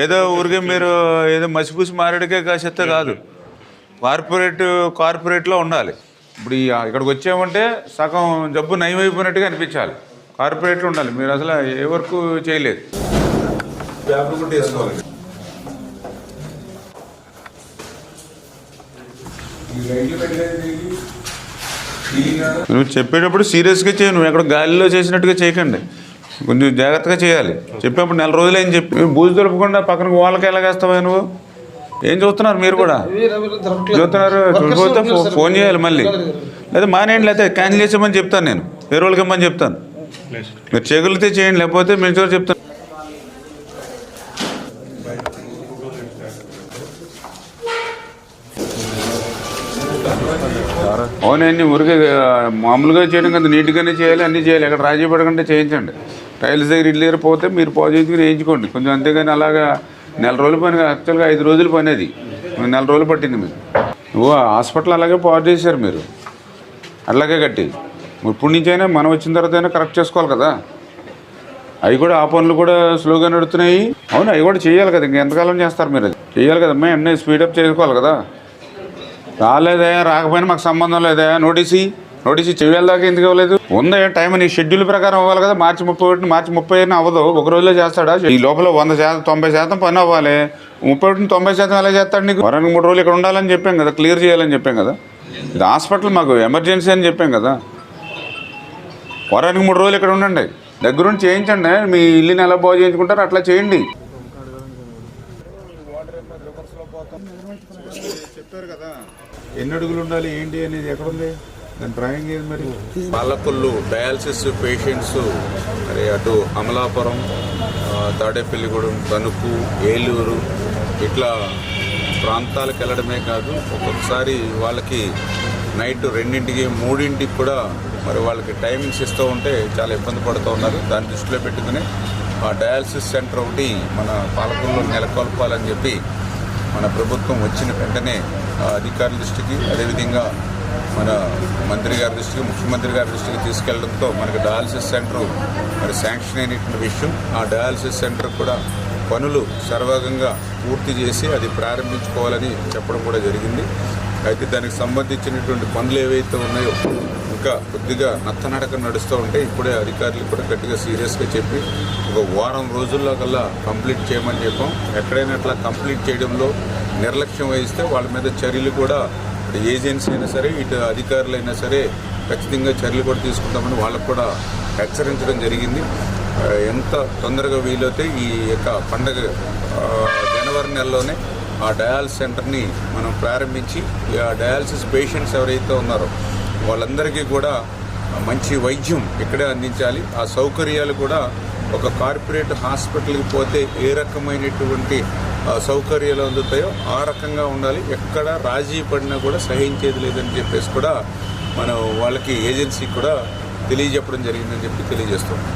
ఏదో ఊరికే మీరు ఏదో మసిపూసి మారేడుకే కాసేస్తే కాదు, కార్పొరేట్లో ఉండాలి. ఇప్పుడు ఇక్కడికి వచ్చామంటే సగం జబ్బు నయమైపోయినట్టుగా అనిపించాలి. కార్పొరేట్లో ఉండాలి. మీరు అసలు ఏ వర్క్ చేయలేదు. పేపర్ కూడా వేసుకోవాలి. నువ్వు చెప్పేటప్పుడు సీరియస్గా చేయి. నువ్వు ఎక్కడ గాలిలో చేసినట్టుగా చేయకండి, కొంచెం జాగ్రత్తగా చేయాలి. చెప్పేప్పుడు 4 రోజులు ఏం చెప్పి బూజు దొరకకుండా పక్కన వాళ్ళకి ఎలాగేస్తావా నువ్వు? ఏం చూస్తున్నారు మీరు కూడా? చూస్తున్నారు. చూడిపోతే ఫోన్ చేయాలి మళ్ళీ, లేదా మానేయండి, లేకపోతే క్యాన్సిల్ చేసామని చెప్తాను. నేను వేరే వాళ్ళకి ఇమ్మని చెప్తాను. మీరు చేయగలిగితే చేయండి, లేకపోతే మేము చూసి చెప్తాను. అవునండి, ఊరికే మామూలుగా చేయడం కదా, నీట్గానే చేయాలి, అన్నీ చేయాలి. ఎక్కడ రాజీ పడకుండా చేయించండి. టైల్స్ దగ్గర ఇల్లు దగ్గర పోతే మీరు పాజిటివ్గా వేయించుకోండి కొంచెం, అంతేగాని అలాగా 4 రోజుల పని. యాక్చువల్గా 5 రోజుల పని అది, 4 రోజులు పట్టింది మీరు. నువ్వు హాస్పిటల్ అలాగే పాడు చేశారు మీరు, అలాగే కట్టి. ఇప్పుడు నుంచైనా మనం వచ్చిన తర్వాత అయినా కరెక్ట్ చేసుకోవాలి కదా. అవి కూడా ఆ పనులు కూడా స్లోగా నడుతున్నాయి. అవును, అవి కూడా చేయాలి కదా. ఇంకెంతకాలం చేస్తారు మీరు? అది చేయాలి కదమ్మా, అన్నీ స్పీడప్ చేసుకోవాలి కదా. రాలేదా, రాకపోయినా మాకు సంబంధం లేదా, నోటీసు చేయాలి ఎందుకు ఇవ్వలేదు? ఉందా టైం? నీ షెడ్యూల్ ప్రకారం అవ్వాలి కదా. మార్చి 31, మార్చి 30 అవ్వదు, ఒక రోజులో చేస్తాడా? ఈ లోపల 100%, 90% పని అవ్వాలి. 31, 90% ఎలా చేస్తాడు నీకు? వారానికి 3 రోజులు ఇక్కడ ఉండాలని చెప్పాం కదా, క్లియర్ చేయాలని చెప్పాం కదా. ఇది హాస్పిటల్, మాకు ఎమర్జెన్సీ అని చెప్పాం కదా. వారానికి 3 రోజులు ఇక్కడ ఉండండి, దగ్గరుండి చేయించండి. మీ ఇల్లుని ఎలా బాగు చేయించుకుంటారో అట్లా చేయండి. చెప్పారు కదా ఎన్ని అడుగులు ఉండాలి ఏంటి అనేది, ఎక్కడుంది దాని డ్రాయింగ్ ఏది? మరి పాలకొల్లు డయాలసిస్ పేషెంట్స్ మరి అటు అమలాపురం, తాడేపల్లిగూడెం, తణుకు, ఏలూరు ఇట్లా ప్రాంతాలకు వెళ్ళడమే కాదు, ఒక్కొక్కసారి వాళ్ళకి నైట్ 2ంటికి 3ంటికి కూడా మరి వాళ్ళకి టైమింగ్స్ ఇస్తూ ఉంటే చాలా ఇబ్బంది పడుతూ ఉన్నారు. దాన్ని దృష్టిలో పెట్టుకుని ఆ డయాలసిస్ సెంటర్ ఒకటి మన పాలకొల్లులో నెలకొల్పాలని చెప్పి మన ప్రభుత్వం వచ్చిన వెంటనే అధికారుల దృష్టికి, అదేవిధంగా మన మంత్రి గారి దృష్టికి, ముఖ్యమంత్రి గారి దృష్టికి తీసుకెళ్లడంతో మనకి డయాలసిస్ సెంటర్ మరి శాంక్షన్ అయినటువంటి విషయం. ఆ డయాలసిస్ సెంటర్ కూడా పనులు సర్వగంగా పూర్తి చేసి అది ప్రారంభించుకోవాలని చెప్పడం కూడా జరిగింది. అయితే దానికి సంబంధించినటువంటి పనులు ఏవైతే ఉన్నాయో ఇంకా కొద్దిగా నత్తనడక నడుస్తూ ఉంటే ఇప్పుడే అధికారులు కూడా గట్టిగా సీరియస్గా చెప్పి ఒక వారం రోజుల్లో కల్లా కంప్లీట్ చేయమని చెప్పాం. ఎక్కడైనా అట్లా కంప్లీట్ చేయడంలో నిర్లక్ష్యం వహిస్తే వాళ్ళ మీద చర్యలు కూడా, ఏజెన్సీ అయినా సరే ఇటు అధికారులైనా సరే ఖచ్చితంగా చర్యలు కూడా తీసుకుంటామని వాళ్ళకు కూడా హెచ్చరించడం జరిగింది. ఎంత తొందరగా వీలైతే ఈ యొక్క పండగ జనవరి నెలలోనే ఆ డయాలసిస్ సెంటర్ని మనం ప్రారంభించి ఆ డయాలసిస్ పేషెంట్స్ ఎవరైతే ఉన్నారో వాళ్ళందరికీ కూడా మంచి వైద్యం ఇక్కడే అందించాలి. ఆ సౌకర్యాలు కూడా ఒక కార్పొరేట్ హాస్పిటల్కి పోతే ఏ రకమైనటువంటి సౌకర్యాలు అందుతాయో ఆ రకంగా ఉండాలి. ఎక్కడ రాజీ పడినా కూడా సహించేది లేదని చెప్పేసి కూడా మనం వాళ్ళకి ఏజెన్సీకి కూడా తెలియజెప్పడం జరిగిందని చెప్పి తెలియజేస్తాం.